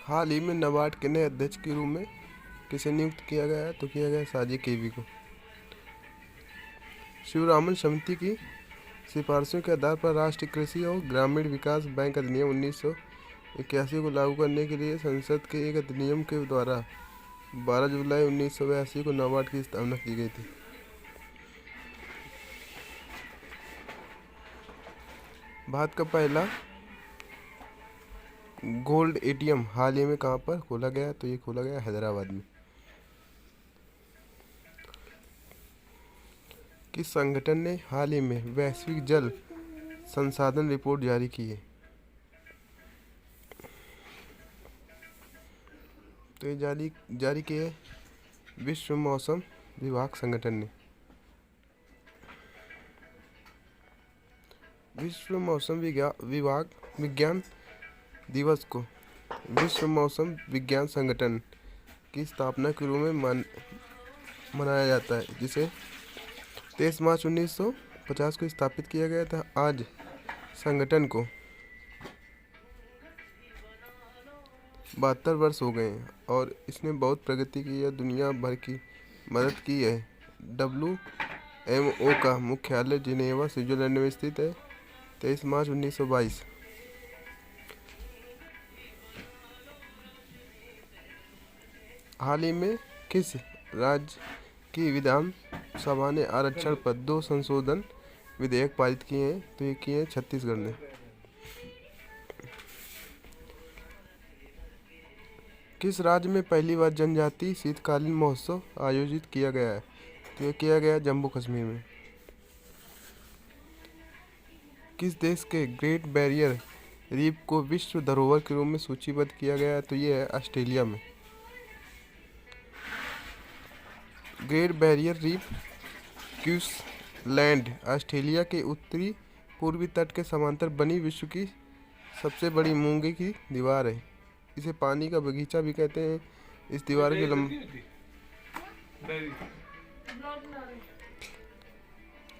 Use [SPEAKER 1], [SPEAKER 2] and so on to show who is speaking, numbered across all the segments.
[SPEAKER 1] हाल ही में नाबार्ड के नए अध्यक्ष के रूप में किसे नियुक्त किया गया है? तो किया गया साजिद केवी को। शिवरामन समिति की सिफारिशों के आधार पर राष्ट्रीय कृषि और ग्रामीण विकास बैंक अधिनियम 1981 को लागू करने के लिए संसद के एक अधिनियम के द्वारा 12 जुलाई 1982 को नाबार्ड की स्थापना की गई थी। भारत का पहला गोल्ड एटीएम हाल ही में कहाँ पर खोला गया? तो ये खोला गया हैदराबाद में। किस संगठन ने हाल ही में वैश्विक जल संसाधन रिपोर्ट जारी की है? तो ये जारी की है विश्व मौसम विभाग संगठन ने। विश्व मौसम विभाग विज्ञान दिवस को विश्व मौसम विज्ञान संगठन की स्थापना के रूप में मनाया जाता है, जिसे 23 मार्च 1950 को स्थापित किया गया था। आज संगठन को 72 वर्ष हो गए हैं और इसने बहुत प्रगति की है, दुनिया भर की मदद की है। WMO का मुख्यालय जिनेवा स्विट्जरलैंड में स्थित है। 23 मार्च 1922। हाल ही में किस राज्य की विधानसभा ने आरक्षण पर 2 संशोधन विधेयक पारित किए हैं? तो ये किए हैं छत्तीसगढ़ ने। किस राज्य में पहली बार जनजातीय शीतकालीन महोत्सव आयोजित किया गया है? तो ये किया गया जम्मू कश्मीर में। किस देश के ग्रेट बैरियर रीफ को विश्व धरोहर के रूप में सूचीबद्ध किया गया है? तो ये है ऑस्ट्रेलिया में। Great barrier reef Queensland Australia के उत्तरी पूर्वी तट के समांतर बनी विश्व की सबसे बड़ी मूंगे की दीवार है। इसे पानी का बगीचा भी कहते हैं। इस दीवार की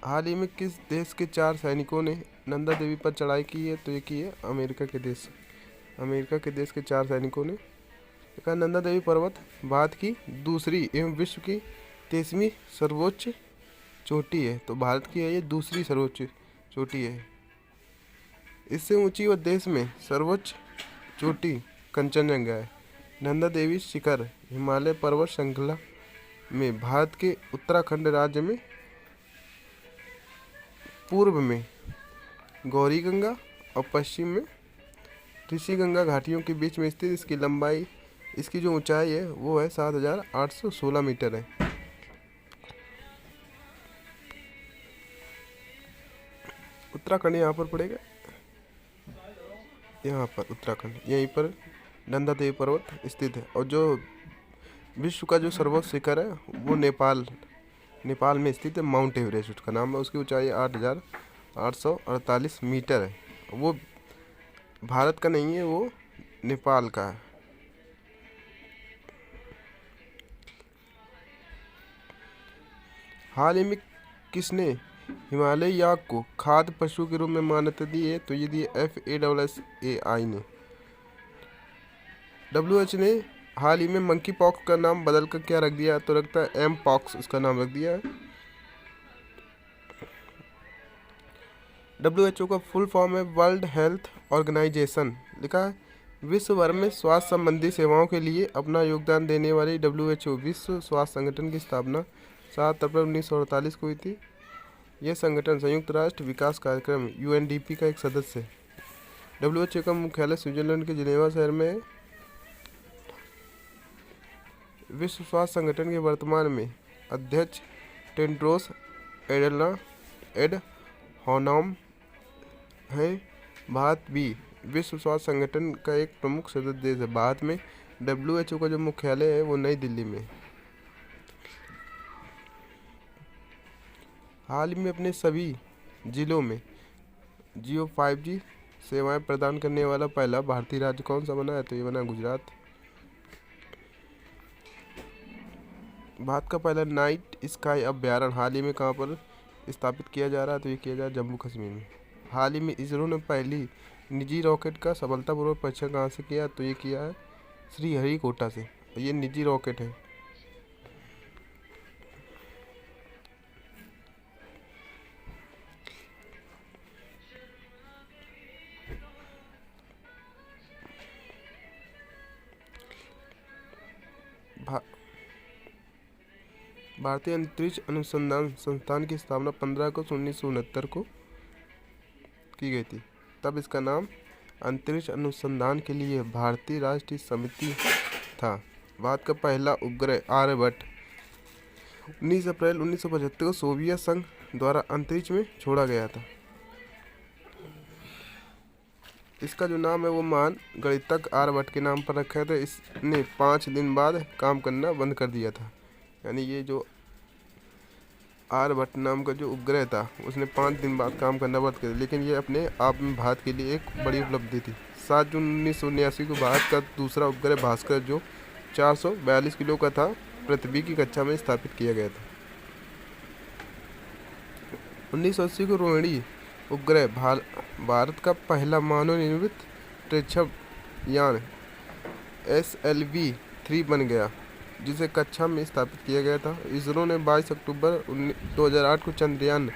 [SPEAKER 1] हाल ही में किस देश के 4 सैनिकों ने नंदा देवी पर चढ़ाई की है? तो ये की है अमेरिका के देश के 4 सैनिकों ने। देखा, नंदा देवी पर्वत भारत की दूसरी एवं विश्व की 23वीं सर्वोच्च चोटी है। तो भारत की है ये दूसरी सर्वोच्च चोटी है। इससे ऊंची व देश में सर्वोच्च चोटी कंचनजंगा है। नंदा देवी शिखर हिमालय पर्वत श्रृंखला में भारत के उत्तराखंड राज्य में पूर्व में गौरी गंगा और पश्चिम में ऋषि गंगा घाटियों के बीच में स्थित। इसकी जो ऊंचाई है वो है 7,816 मीटर है। उत्तराखंड यहाँ पर पड़ेगा, यहाँ पर उत्तराखंड, यहीं पर नंदा देवी पर्वत स्थित है। और जो विश्व का जो सर्वोच्च शिखर है वो नेपाल में स्थित है, माउंट एवरेस्ट उसका नाम है। उसकी ऊंचाई 8,848 मीटर है। वो भारत का नहीं है, वो नेपाल का है। हाल ही में किसने हिमालय याक को खाद्य पशु के रूप में मान्यता दी है? तो ये दी FASSAI ने। WHO ने हाल ही में मंकी पॉक्स का नाम बदल कर क्या रख दिया? तो रखता है एम पॉक्स, उसका नाम रख दिया है। WHO का फुल फॉर्म है वर्ल्ड हेल्थ ऑर्गेनाइजेशन। लिखा है विश्व भर में स्वास्थ्य संबंधी सेवाओं के लिए अपना योगदान देने वाली WHO विश्व स्वास्थ्य संगठन की स्थापना 7 अप्रैल 1948 को हुई थी। यह संगठन संयुक्त राष्ट्र विकास कार्यक्रम UNDP का एक सदस्य है। WHO का मुख्यालय स्विट्जरलैंड के जिनेवा शहर में है। विश्व स्वास्थ्य संगठन के वर्तमान में अध्यक्ष टेड्रोस एडहानोम है। भारत भी विश्व स्वास्थ्य संगठन का एक प्रमुख सदस्य देश है। भारत में WHO का जो मुख्यालय है वो नई दिल्ली में है। हाल ही में अपने सभी जिलों में जियो 5G सेवाएं प्रदान करने वाला पहला भारतीय राज्य कौन सा बना है? तो ये बना गुजरात। भारत का पहला नाइट स्काई अभ्यारण्य हाल ही में कहाँ पर स्थापित किया जा रहा है? तो ये किया जा रहा है जम्मू कश्मीर में। हाल ही में इसरो ने पहली निजी रॉकेट का सफलतापूर्वक परीक्षण कहाँ से किया? तो ये किया है श्रीहरिकोटा से। ये निजी रॉकेट है। भा, भारतीय अंतरिक्ष अनुसंधान संस्थान की स्थापना 15 अगस्त 1969 को की गई थी। तब इसका नाम अंतरिक्ष अनुसंधान के लिए भारतीय राष्ट्रीय समिति था। भारत का पहला उपग्रह आर्यभट्ट 19 अप्रैल 1975 को सोवियत संघ द्वारा अंतरिक्ष में छोड़ा गया था। इसका जो नाम है वो महान गणितज्ञ आर्यभट्ट के नाम पर रखा था। इसने 5 दिन बाद काम करना बंद कर दिया था। यानी ये जो आर्यभट्ट नाम का जो उपग्रह था उसने 5 दिन बाद काम करना बंद कर दिया, लेकिन ये अपने आप में भारत के लिए एक बड़ी उपलब्धि थी। 7 जून 1979 को भारत का दूसरा उपग्रह भास्कर जो 442 किलो का था पृथ्वी की कक्षा में स्थापित किया गया था। 1980 को रोहिणी उपग्रह भारत का पहला मानव निर्मित प्रक्षेपण यान SLV-3 बन गया, जिसे कक्षा में स्थापित किया गया था। इसरो ने 22 अक्टूबर 2008 को चंद्रयान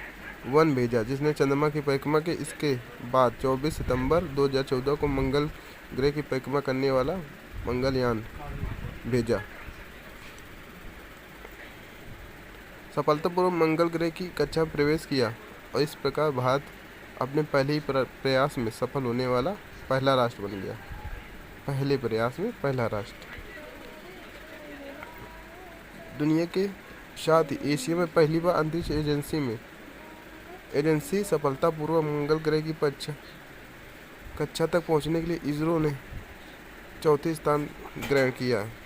[SPEAKER 1] 1 भेजा, जिसने चंद्रमा की परिक्रमा की। इसके बाद 24 सितंबर 2014 को मंगल ग्रह की परिक्रमा करने वाला मंगलयान भेजा। सफलतापूर्वक मंगल ग्रह की कक्षा में प्रवेश किया और इस प्रकार भारत अपने पहले ही प्रयास में सफल होने वाला पहला राष्ट्र बन गया। पहले प्रयास में पहला राष्ट्र। दुनिया के साथ ही एशिया में पहली बार अंतरिक्ष एजेंसी सफलतापूर्वक मंगल ग्रह की कक्षा तक पहुंचने के लिए इसरो ने चौथे स्थान ग्रहण किया है।